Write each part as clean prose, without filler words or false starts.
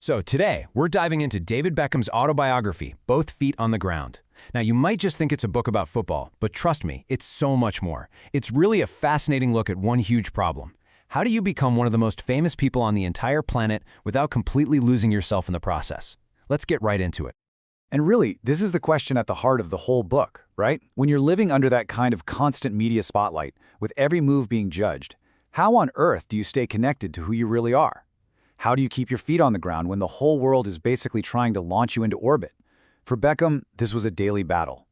So today, we're diving into David Beckham's autobiography, Both Feet on the Ground. Now, you might just think it's a book about football, but trust me, it's so much more. It's really a fascinating look at one huge problem. How do you become one of the most famous people on the entire planet without completely losing yourself in the process? Let's get right into it. And really, this is the question at the heart of the whole book, right? When you're living under that kind of constant media spotlight, with every move being judged, how on earth do you stay connected to who you really are? How do you keep your feet on the ground when the whole world is basically trying to launch you into orbit? For Beckham, this was a daily battle.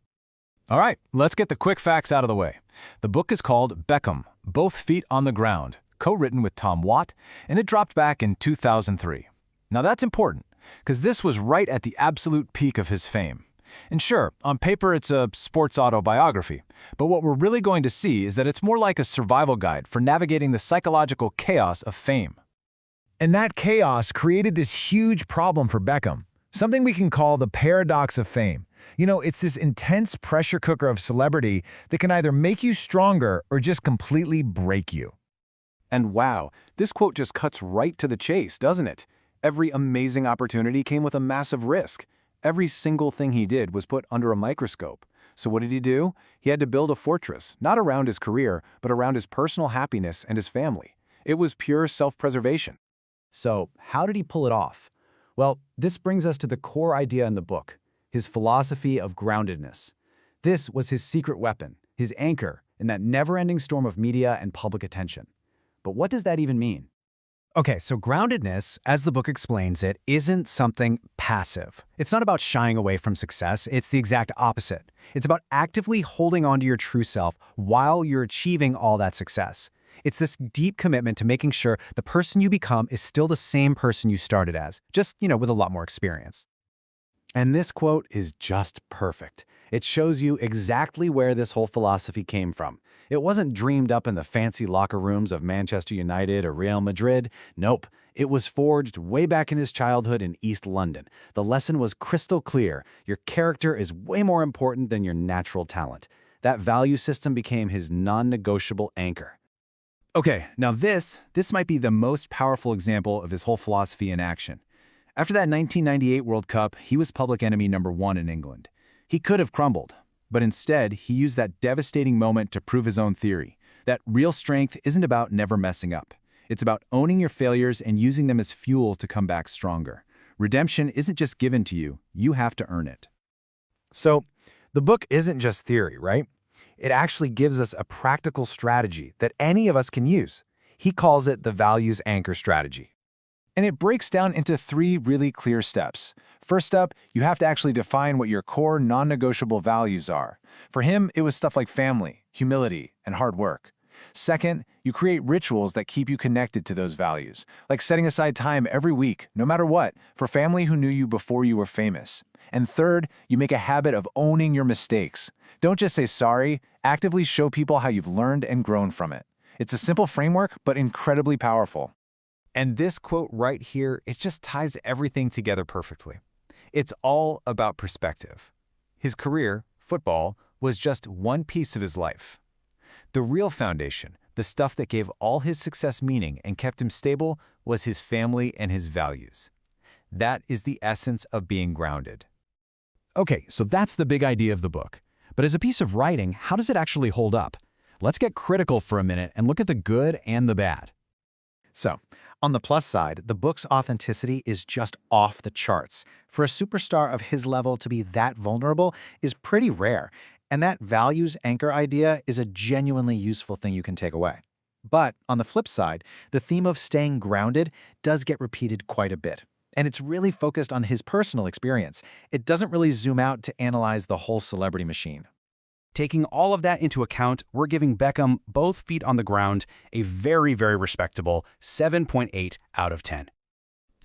All right, let's get the quick facts out of the way. The book is called Beckham, Both Feet on the Ground, co-written with Tom Watt, and it dropped back in 2003. Now that's important, because this was right at the absolute peak of his fame. And sure, on paper it's a sports autobiography, but what we're really going to see is that it's more like a survival guide for navigating the psychological chaos of fame. And that chaos created this huge problem for Beckham, something we can call the paradox of fame. You know, it's this intense pressure cooker of celebrity that can either make you stronger or just completely break you. And wow, this quote just cuts right to the chase, doesn't it? Every amazing opportunity came with a massive risk. Every single thing he did was put under a microscope. So what did he do? He had to build a fortress, not around his career, but around his personal happiness and his family. It was pure self-preservation. So, how did he pull it off? Well, this brings us to the core idea in the book, his philosophy of groundedness. This was his secret weapon, his anchor in that never-ending storm of media and public attention. But what does that even mean? Okay, so groundedness, as the book explains it, isn't something passive. It's not about shying away from success, it's the exact opposite. It's about actively holding on to your true self while you're achieving all that success. It's this deep commitment to making sure the person you become is still the same person you started as, just, with a lot more experience. And this quote is just perfect. It shows you exactly where this whole philosophy came from. It wasn't dreamed up in the fancy locker rooms of Manchester United or Real Madrid. Nope. It was forged way back in his childhood in East London. The lesson was crystal clear. Your character is way more important than your natural talent. That value system became his non-negotiable anchor. Okay, now this might be the most powerful example of his whole philosophy in action. After that 1998 World Cup, he was public enemy number 1 in England. He could have crumbled, but instead, he used that devastating moment to prove his own theory, that real strength isn't about never messing up. It's about owning your failures and using them as fuel to come back stronger. Redemption isn't just given to you, you have to earn it. So, the book isn't just theory, right? It actually gives us a practical strategy that any of us can use. He calls it the values anchor strategy. And it breaks down into 3 really clear steps. First up, you have to actually define what your core non-negotiable values are. For him, it was stuff like family, humility, and hard work. Second, you create rituals that keep you connected to those values, like setting aside time every week, no matter what, for family who knew you before you were famous. And third, you make a habit of owning your mistakes. Don't just say sorry, actively show people how you've learned and grown from it. It's a simple framework, but incredibly powerful. And this quote right here, it just ties everything together perfectly. It's all about perspective. His career, football, was just one piece of his life. The real foundation, the stuff that gave all his success meaning and kept him stable, was his family and his values. That is the essence of being grounded. Okay, so that's the big idea of the book. But as a piece of writing, how does it actually hold up? Let's get critical for a minute and look at the good and the bad. So, on the plus side, the book's authenticity is just off the charts. For a superstar of his level to be that vulnerable is pretty rare, and that values anchor idea is a genuinely useful thing you can take away. But on the flip side, the theme of staying grounded does get repeated quite a bit. And it's really focused on his personal experience. It doesn't really zoom out to analyze the whole celebrity machine. Taking all of that into account, we're giving Beckham, Both Feet on the Ground, a very, very respectable 7.8 out of 10.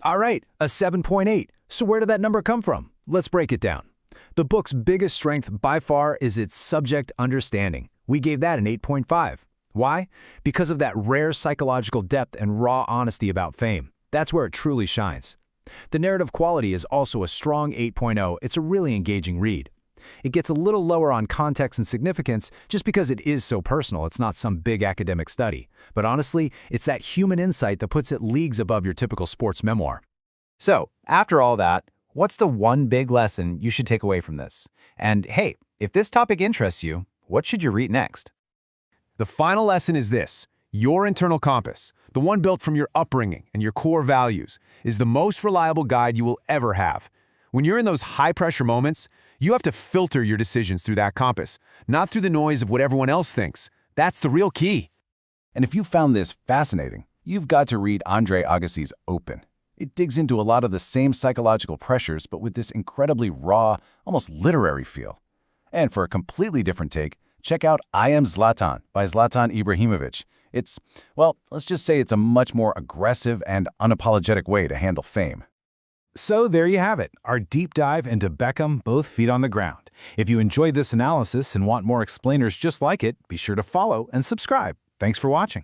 All right, a 7.8. So where did that number come from? Let's break it down. The book's biggest strength by far is its subject understanding. We gave that an 8.5. Why? Because of that rare psychological depth and raw honesty about fame. That's where it truly shines. The narrative quality is also a strong 8.0. It's a really engaging read. It gets a little lower on context and significance just because it is so personal. It's not some big academic study. But honestly, it's that human insight that puts it leagues above your typical sports memoir. So, after all that, what's the one big lesson you should take away from this? And hey, if this topic interests you, what should you read next? The final lesson is this. Your internal compass, the one built from your upbringing and your core values, is the most reliable guide you will ever have. When you're in those high-pressure moments, you have to filter your decisions through that compass, not through the noise of what everyone else thinks. That's the real key. And if you found this fascinating, you've got to read Andre Agassi's Open. It digs into a lot of the same psychological pressures, but with this incredibly raw, almost literary feel. And for a completely different take, check out I Am Zlatan by Zlatan Ibrahimovic. Well, let's just say it's a much more aggressive and unapologetic way to handle fame. So there you have it, our deep dive into Beckham, both feet on the ground. If you enjoyed this analysis and want more explainers just like it, be sure to follow and subscribe. Thanks for watching.